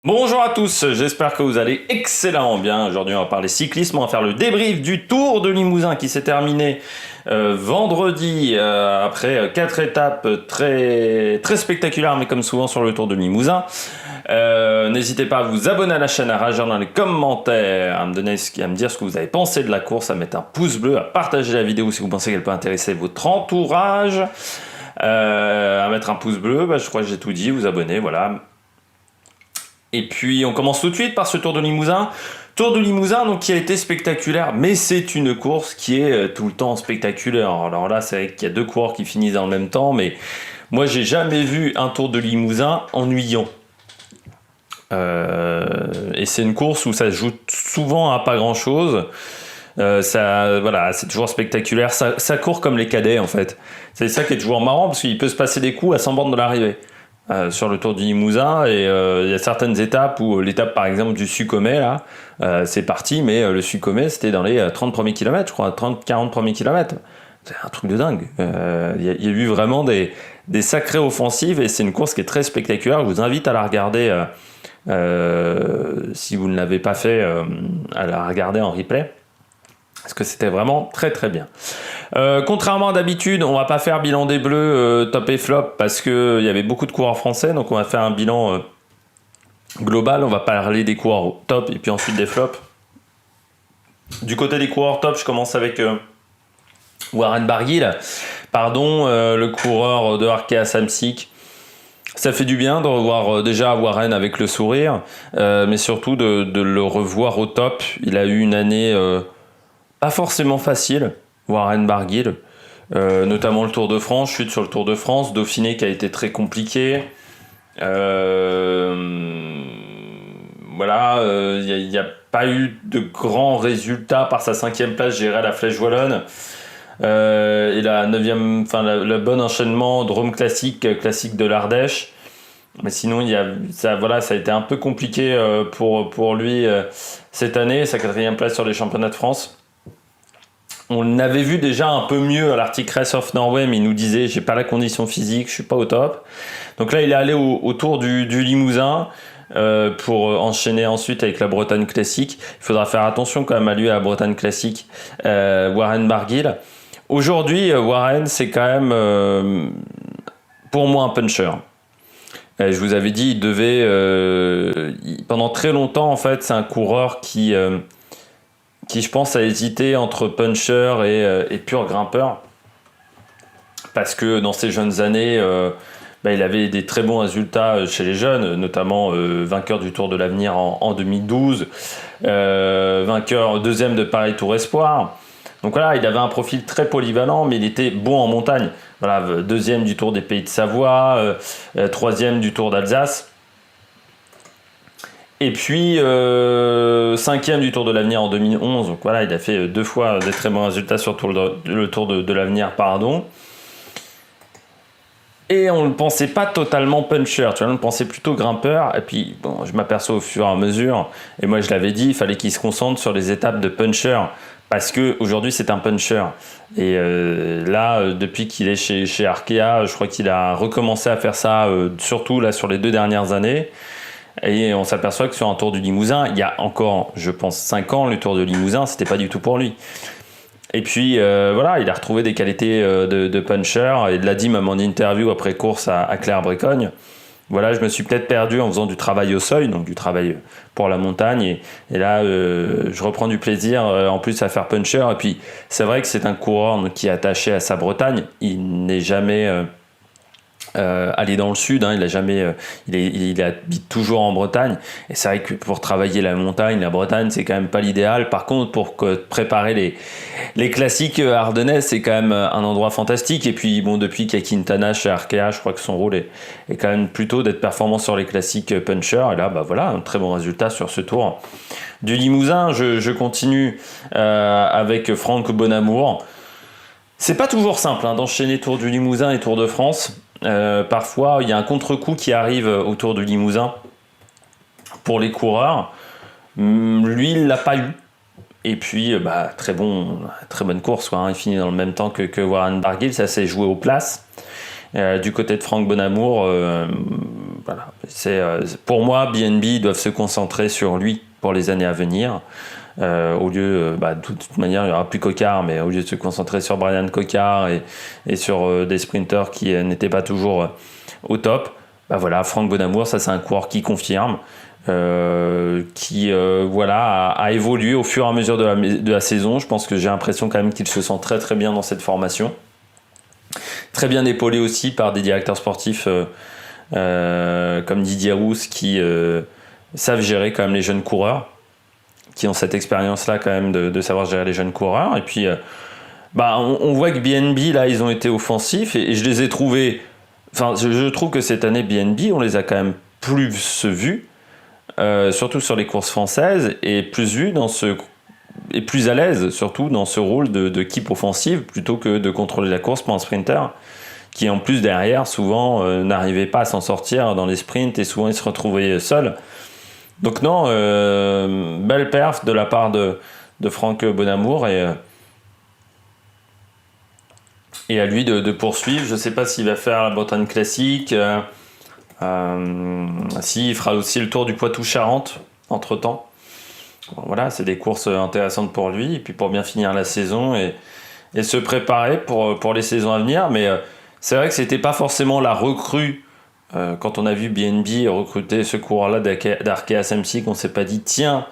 Bonjour à tous, j'espère que vous allez excellemment bien. Aujourd'hui, on va parler cyclisme, on va faire le débrief du Tour de Limousin qui s'est terminé vendredi après 4 étapes très spectaculaires, mais comme souvent sur le Tour de Limousin. N'hésitez pas à vous abonner à la chaîne, à réagir dans les commentaires, à me dire ce que vous avez pensé de la course, à mettre un pouce bleu, à partager la vidéo si vous pensez qu'elle peut intéresser votre entourage, à mettre un pouce bleu, je crois que j'ai tout dit, vous abonner, voilà. Et puis on commence tout de suite par ce Tour de Limousin. Tour de Limousin donc, qui a été spectaculaire, mais c'est une course qui est tout le temps spectaculaire. Alors là, c'est vrai qu'il y a deux coureurs qui finissent en même temps, mais moi j'ai jamais vu un Tour de Limousin ennuyant. Et c'est une course où ça se joue souvent à pas grand chose. Voilà, c'est toujours spectaculaire. Ça court comme les cadets en fait. C'est ça qui est toujours marrant parce qu'il peut se passer des coups à 100 bornes de l'arrivée. Sur le Tour du Limousin, et il y a certaines étapes où l'étape par exemple du Succomet là, c'est parti, mais le Succomet c'était dans les 30 premiers kilomètres, je crois, 30-40 premiers kilomètres. C'est un truc de dingue. Il y a eu vraiment des sacrées offensives, et c'est une course qui est très spectaculaire. Je vous invite à la regarder si vous ne l'avez pas fait, à la regarder en replay, parce que c'était vraiment très bien. Contrairement à d'habitude, on va pas faire bilan des bleus top et flop parce que il y avait beaucoup de coureurs français, donc on va faire un bilan global. On va parler des coureurs top et puis ensuite des flops. Du côté des coureurs top, je commence avec Warren Barguil, le coureur de Arkea Samsic. Ça fait du bien de revoir déjà Warren avec le sourire, mais surtout de le revoir au top. Il a eu une année pas forcément facile, Warren Barguil, notamment le Tour de France, chute sur le Tour de France, Dauphiné qui a été très compliqué. Il n'y a pas eu de grands résultats par sa 5e place gérée à la Flèche Wallonne. Et la 9e, le bon enchaînement Drôme classique de l'Ardèche. Mais sinon, ça a été un peu compliqué pour lui cette année, sa 4e place sur les championnats de France. On avait vu déjà un peu mieux à l'article Race of Norway, mais il nous disait j'ai pas la condition physique, je suis pas au top. Donc là, il est allé au Tour du Limousin pour enchaîner ensuite avec la Bretagne classique. Il faudra faire attention quand même à lui, à la Bretagne classique, Warren Barguil. Aujourd'hui, Warren, c'est quand même pour moi un puncher. Je vous avais dit, il devait pendant très longtemps en fait, c'est un coureur qui je pense a hésité entre puncher et pur grimpeur, parce que dans ses jeunes années il avait des très bons résultats chez les jeunes, notamment vainqueur du Tour de l'Avenir en 2012, vainqueur deuxième de Paris Tour Espoir. Donc voilà, il avait un profil très polyvalent, mais il était bon en montagne. Voilà, deuxième du Tour des Pays de Savoie, troisième du Tour d'Alsace. Et puis 5e du Tour de l'Avenir en 2011. Donc voilà, il a fait 2 fois des très bons résultats sur le Tour de l'Avenir, Et on ne le pensait pas totalement puncher, on le pensait plutôt grimpeur. Et puis bon, je m'aperçois au fur et à mesure, et moi je l'avais dit, il fallait qu'il se concentre sur les étapes de puncher, parce qu'aujourd'hui c'est un puncher. Et là, depuis qu'il est chez Arkea, je crois qu'il a recommencé à faire ça, surtout là sur les 2 dernières années. Et on s'aperçoit que sur un Tour du Limousin, il y a encore, je pense, 5 ans, le Tour de Limousin, c'était pas du tout pour lui. Et puis il a retrouvé des qualités de puncher, et il l'a dit même en interview après course à Claire-Brécogne. Voilà, je me suis peut-être perdu en faisant du travail au seuil, donc du travail pour la montagne, et là je reprends du plaisir en plus à faire puncher. Et puis c'est vrai que c'est un coureur qui est attaché à sa Bretagne, il n'est jamais aller dans le sud, il a jamais, il habite toujours en Bretagne, et c'est vrai que pour travailler la montagne, la Bretagne, c'est quand même pas l'idéal. Par contre, pour préparer les classiques ardennais, c'est quand même un endroit fantastique. Et puis bon, depuis qu'il y a Quintana chez Arkea, je crois que son rôle est quand même plutôt d'être performant sur les classiques puncher. Et là, voilà, un très bon résultat sur ce Tour du Limousin. Je continue avec Franck Bonamour. C'est pas toujours simple d'enchaîner Tour du Limousin et Tour de France. Parfois, il y a un contre-coup qui arrive au Tour du Limousin pour les coureurs. Lui, il l'a pas eu. Et puis, très bonne course, Il finit dans le même temps que Warren Barguil. Ça s'est joué aux places. Du côté de Franck Bonamour, voilà. Pour moi, BNB doivent se concentrer sur lui pour les années à venir. Au lieu, de toute manière, il n'y aura plus Coquard, mais au lieu de se concentrer sur Brian Coquard et sur des sprinters qui n'étaient pas toujours au top, voilà, Franck Bonamour, ça c'est un coureur qui confirme, qui a évolué au fur et à mesure de la saison. Je pense que j'ai l'impression quand même qu'il se sent très très bien dans cette formation. Très bien épaulé aussi par des directeurs sportifs comme Didier Rousse qui savent gérer quand même les jeunes coureurs, qui ont cette expérience-là quand même de savoir gérer les jeunes coureurs. Et puis, on voit que BNB, là, ils ont été offensifs et je les ai trouvés... Enfin, je trouve que cette année, BNB, on les a quand même plus vus, surtout sur les courses françaises, et plus vus et plus à l'aise, surtout dans ce rôle de keep offensive, plutôt que de contrôler la course pour un sprinter, qui en plus derrière, souvent, n'arrivait pas à s'en sortir dans les sprints, et souvent, il se retrouvait seul. Donc non, belle perf de la part de Franck Bonamour et à lui de poursuivre. Je ne sais pas s'il va faire la Bretagne classique, s'il fera aussi le tour du Poitou-Charentes entre-temps. Voilà, c'est des courses intéressantes pour lui et puis pour bien finir la saison et se préparer pour les saisons à venir. Mais c'est vrai que c'était pas forcément la recrue. Quand on a vu BNB recruter ce coureur-là d'Arkea Samsic, on s'est pas dit tiens,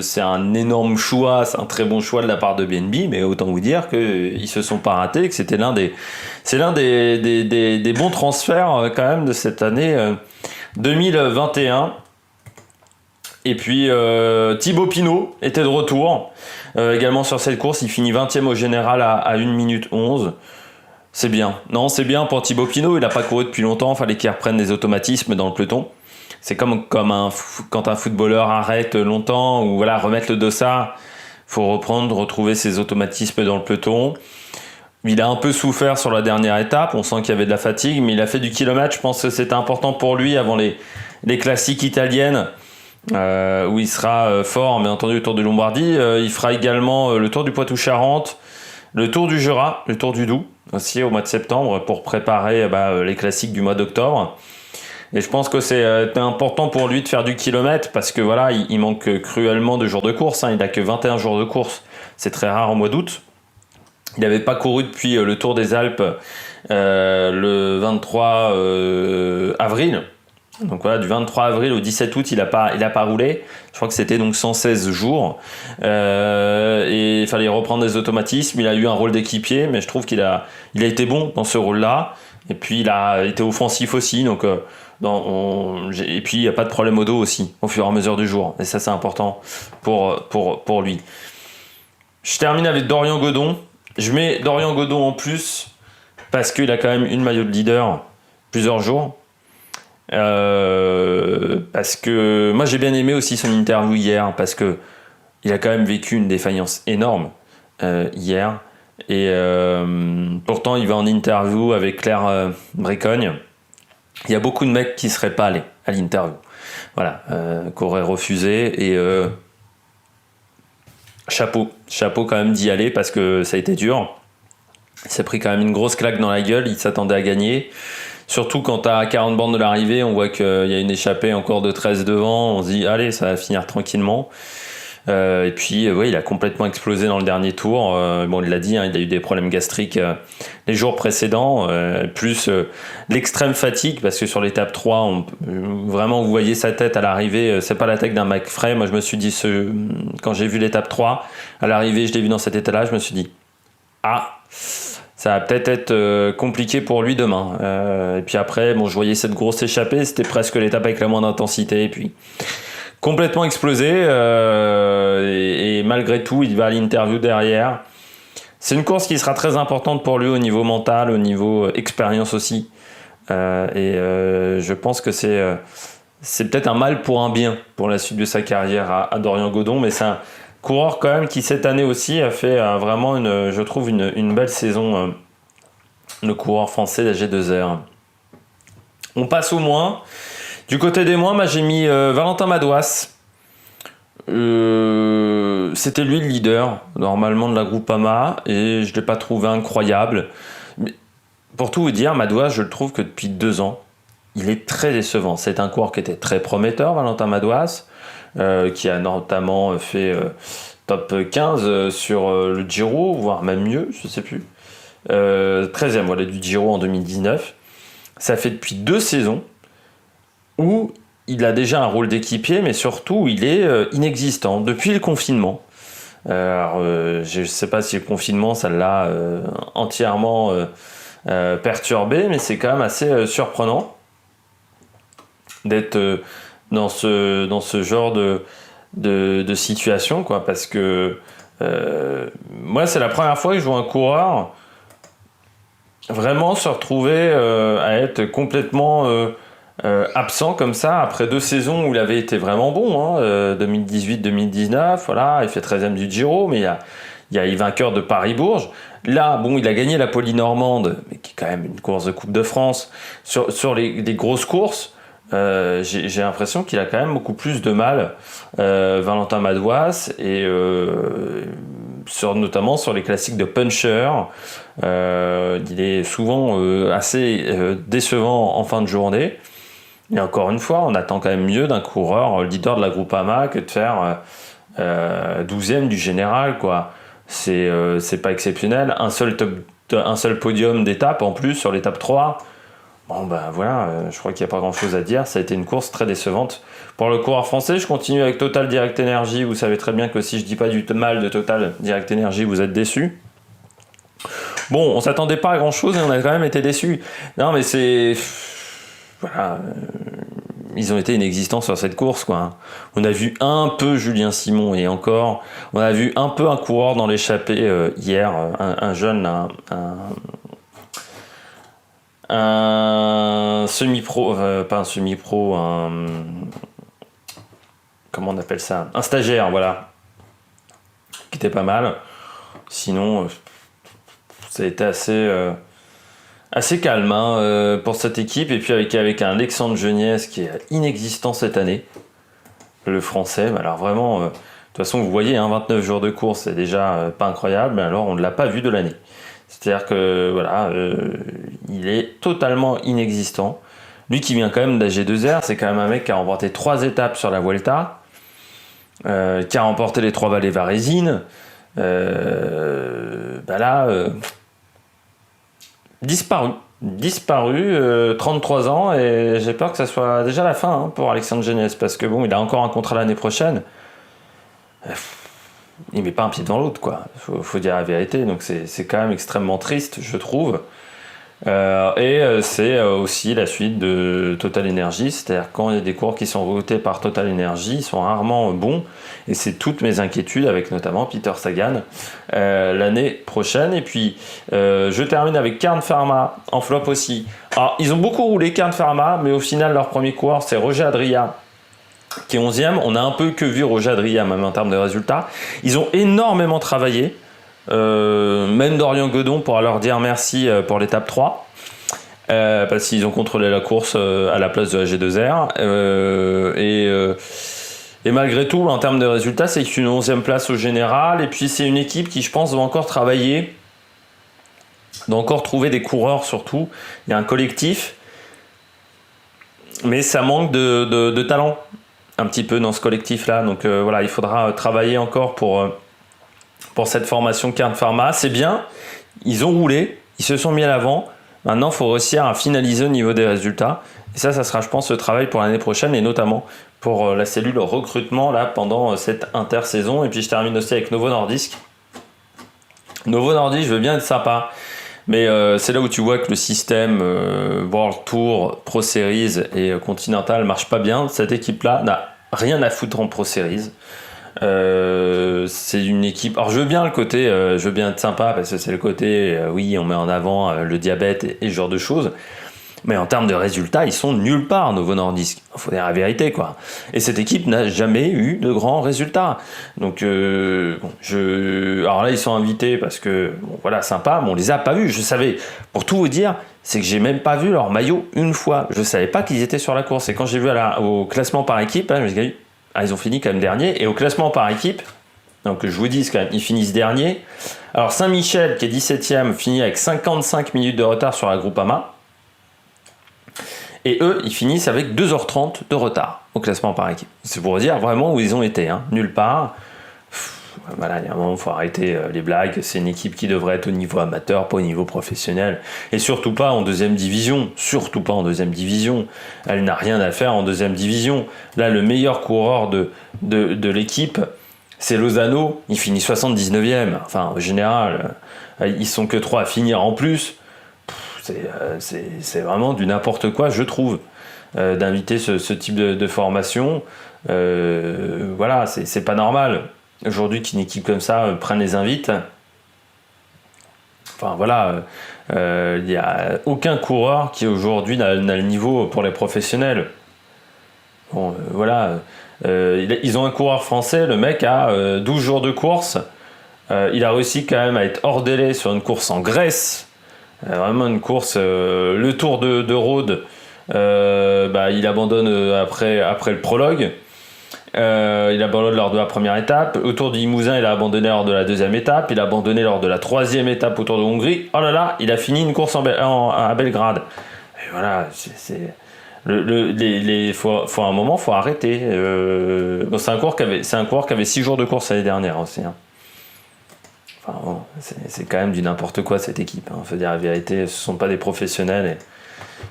c'est un énorme choix, c'est un très bon choix de la part de BNB, mais autant vous dire qu'ils se sont pas ratés, que c'était l'un des bons transferts quand même de cette année 2021. Et puis Thibaut Pinot était de retour également sur cette course, il finit 20e au général à 1 minute 11. C'est bien. Non, c'est bien pour Thibaut Pinot. Il n'a pas couru depuis longtemps. Il fallait qu'il reprenne des automatismes dans le peloton. C'est comme quand un footballeur arrête longtemps ou voilà, remettre le dossard. Il faut retrouver ses automatismes dans le peloton. Il a un peu souffert sur la dernière étape. On sent qu'il y avait de la fatigue, mais il a fait du kilomètre. Je pense que c'était important pour lui avant les classiques italiennes où il sera fort, bien entendu, le Tour de Lombardie. Il fera également le Tour du Poitou-Charentes, le Tour du Jura, le Tour du Doubs aussi au mois de septembre pour préparer les classiques du mois d'octobre. Et je pense que c'est important pour lui de faire du kilomètre parce que voilà, il manque cruellement de jours de course. Il n'a que 21 jours de course. C'est très rare au mois d'août. Il n'avait pas couru depuis le Tour des Alpes le 23 avril. Donc voilà, du 23 avril au 17 août, il a pas roulé. Je crois que c'était donc 116 jours. Et il fallait reprendre des automatismes. Il a eu un rôle d'équipier, mais je trouve qu'il a été bon dans ce rôle-là. Et puis il a été offensif aussi. Donc, et puis il n'y a pas de problème au dos aussi, au fur et à mesure du jour. Et ça, c'est important pour lui. Je termine avec Dorian Godon. Je mets Dorian Godon en plus parce qu'il a quand même une maillot de leader plusieurs jours. Parce que moi j'ai bien aimé aussi son interview hier parce que il a quand même vécu une défaillance énorme hier et pourtant il va en interview avec Claire Brécogne. Il y a beaucoup de mecs qui seraient pas allés à l'interview, voilà, qui auraient refusé et chapeau quand même d'y aller parce que ça a été dur. Il s'est pris quand même une grosse claque dans la gueule, il s'attendait à gagner. Surtout quand à 40 bornes de l'arrivée, on voit qu'il y a une échappée encore de 13 devant, on se dit allez, ça va finir tranquillement. Et puis il a complètement explosé dans le dernier tour. Bon, il l'a dit, il a eu des problèmes gastriques les jours précédents, plus l'extrême fatigue, parce que sur l'étape 3, vraiment vous voyez sa tête à l'arrivée, c'est pas la tête d'un McFray. Moi je me suis dit, quand j'ai vu l'étape 3, à l'arrivée je l'ai vu dans cet état-là, je me suis dit ça va peut-être être compliqué pour lui demain. Et puis après, je voyais cette grosse échappée, c'était presque l'étape avec la moindre intensité. Et puis, complètement explosé. Et malgré tout, il va à l'interview derrière. C'est une course qui sera très importante pour lui au niveau mental, au niveau expérience aussi. Je pense que c'est peut-être un mal pour un bien pour la suite de sa carrière à Dorian Godon. Mais c'est un coureur quand même qui cette année aussi a fait vraiment je trouve une belle saison, le coureur français de la G2R. On passe au moins. Du côté des moins, j'ai mis Valentin Madouas. C'était lui le leader normalement de la Groupama et je ne l'ai pas trouvé incroyable. Mais pour tout vous dire, Madouas, je le trouve que depuis 2 ans, il est très décevant. C'est un coureur qui était très prometteur, Valentin Madouas, qui a notamment fait top 15 sur le Giro, voire même mieux, je ne sais plus. 13e voilà, du Giro en 2019. Ça fait depuis 2 saisons où il a déjà un rôle d'équipier, mais surtout il est inexistant depuis le confinement. Alors, je ne sais pas si le confinement, ça l'a entièrement perturbé, mais c'est quand même assez surprenant d'être dans ce genre de situation, quoi, parce que moi, c'est la première fois que je vois un coureur vraiment se retrouver à être complètement absent comme ça après 2 saisons où il avait été vraiment bon, hein, 2018-2019, voilà, il fait 13e du Giro, mais il y a eu vainqueur de Paris-Bourges. Là, bon, il a gagné la Poly-Normande, mais qui est quand même une course de Coupe de France. Sur les grosses courses, j'ai l'impression qu'il a quand même beaucoup plus de mal, Valentin Madouas, et notamment sur les classiques de puncher. Il est souvent assez décevant en fin de journée. Et encore une fois, on attend quand même mieux d'un coureur leader de la Groupama que de faire 12e du général, quoi. C'est pas exceptionnel. Un seul podium d'étape en plus sur l'étape 3. Bon, ben voilà, je crois qu'il n'y a pas grand chose à dire. Ça a été une course très décevante pour le coureur français. Je continue avec Total Direct Energy. Vous savez très bien que si je dis pas du mal de Total Direct Energy, vous êtes déçus. Bon, on s'attendait pas à grand chose et on a quand même été déçus. Non, mais c'est. Voilà. Ils ont été inexistants sur cette course, quoi. On a vu un peu Julien Simon et encore. On a vu un peu un coureur dans l'échappée hier. Un jeune, un semi-pro, pas un semi-pro, comment on appelle ça, un stagiaire, voilà, qui était pas mal. Sinon, ça a été assez calme, hein, pour cette équipe. Et puis avec un Alexandre Geniez qui est inexistant cette année, le français. Alors vraiment, de toute façon, vous voyez, 29 jours de course, c'est déjà pas incroyable, mais alors on ne l'a pas vu de l'année. C'est-à-dire que voilà, il est totalement inexistant. Lui qui vient quand même d'AG2R, c'est quand même un mec qui a remporté 3 étapes sur la Vuelta, qui a remporté les 3 vallées varésines. Disparu, 33 ans, et j'ai peur que ça soit déjà la fin, hein, pour Alexandre Geniez, parce que bon, il a encore un contrat l'année prochaine. Il met pas un pied dans l'autre, quoi. Faut dire la vérité. Donc c'est quand même extrêmement triste, je trouve. C'est aussi la suite de Total Energy, c'est-à-dire quand il y a des coureurs qui sont votés par Total Energy, ils sont rarement bons, et c'est toutes mes inquiétudes avec notamment Peter Sagan l'année prochaine. Et puis je termine avec Kern Pharma en flop aussi. Alors ils ont beaucoup roulé Kern Pharma, mais au final leur premier coureur c'est Roger Adria qui est 11e. On a un peu que vu Roger Adria même en termes de résultats. Ils ont énormément travaillé. Même Dorian Godon pourra leur dire merci pour l'étape 3, parce qu'ils ont contrôlé la course à la place de la G2R, et malgré tout en termes de résultats c'est une 11e place au général. Et puis c'est une équipe qui, je pense, doit encore travailler, doit encore trouver des coureurs. Surtout il y a un collectif, mais ça manque de talent un petit peu dans ce collectif là. Donc voilà, il faudra travailler encore pour cette formation Kern Pharma. C'est bien, ils ont roulé, ils se sont mis à l'avant. Maintenant, il faut réussir à finaliser au niveau des résultats. Et ça sera, je pense, le travail pour l'année prochaine, et notamment pour la cellule recrutement là, pendant cette intersaison. Et puis je termine aussi avec Novo Nordisk. Novo Nordisk, je veux bien être sympa, mais c'est là où tu vois que le système World Tour, Pro Series et Continental marche pas bien. Cette équipe-là n'a rien à foutre en Pro Series. C'est une équipe. Alors je veux bien le côté, je veux bien être sympa parce que c'est le côté, oui, on met en avant le diabète et ce genre de choses. Mais en termes de résultats, ils sont nulle part, Novo Nordisk. Il faut dire la vérité, quoi. Et cette équipe n'a jamais eu de grands résultats. Donc, alors là, ils sont invités parce que, bon, voilà, sympa, mais on les a pas vus. Je savais, pour tout vous dire, c'est que j'ai même pas vu leur maillot une fois. Je savais pas qu'ils étaient sur la course. Et quand j'ai vu au classement par équipe, je me suis dit, ils ont fini quand même dernier. Et au classement par équipe, donc je vous dis quand même, ils finissent dernier. Alors Saint-Michel, qui est 17e, finit avec 55 minutes de retard sur la Groupama. Et eux, ils finissent avec 2h30 de retard au classement par équipe. C'est pour dire vraiment où ils ont été, hein. Nulle part. Voilà, il y a un moment, il faut arrêter les blagues. C'est une équipe qui devrait être au niveau amateur, pas au niveau professionnel. Et surtout pas en deuxième division. Surtout pas en deuxième division. Elle n'a rien à faire en deuxième division. Là, le meilleur coureur de l'équipe, c'est Lozano. Il finit 79e. Enfin, en général, ils sont que 3 à finir en plus. C'est vraiment du n'importe quoi, je trouve, d'inviter ce type de formation. Voilà, c'est pas normal. Aujourd'hui, qu'une équipe comme ça prenne les invites. Enfin voilà, il n'y a aucun coureur qui aujourd'hui n'a le niveau pour les professionnels. Bon, voilà. Ils ont un coureur français, le mec a 12 jours de course. Il a réussi quand même à être hors délai sur une course en Grèce. Vraiment une course, le Tour de Rhodes. Il abandonne après le prologue. Il abandonne lors de la première étape. Au Tour du Limousin, il a abandonné lors de la deuxième étape. Il a abandonné lors de la troisième étape au Tour de Hongrie. Oh là là, il a fini une course à Belgrade. Et voilà, faut à un moment, faut arrêter. C'est un coureur qui avait 6 jours de course l'année dernière aussi. Hein. Enfin, bon, c'est quand même du n'importe quoi cette équipe. Hein. Faut dire la vérité, ce sont pas des professionnels. Et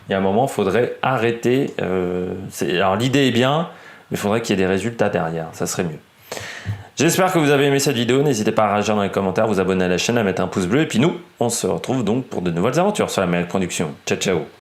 il y a un moment, il faudrait arrêter. Alors l'idée est bien. Mais il faudrait qu'il y ait des résultats derrière, ça serait mieux. J'espère que vous avez aimé cette vidéo, n'hésitez pas à réagir dans les commentaires, vous abonner à la chaîne, à mettre un pouce bleu, et puis nous, on se retrouve donc pour de nouvelles aventures sur la Meilleure Production. Ciao ciao.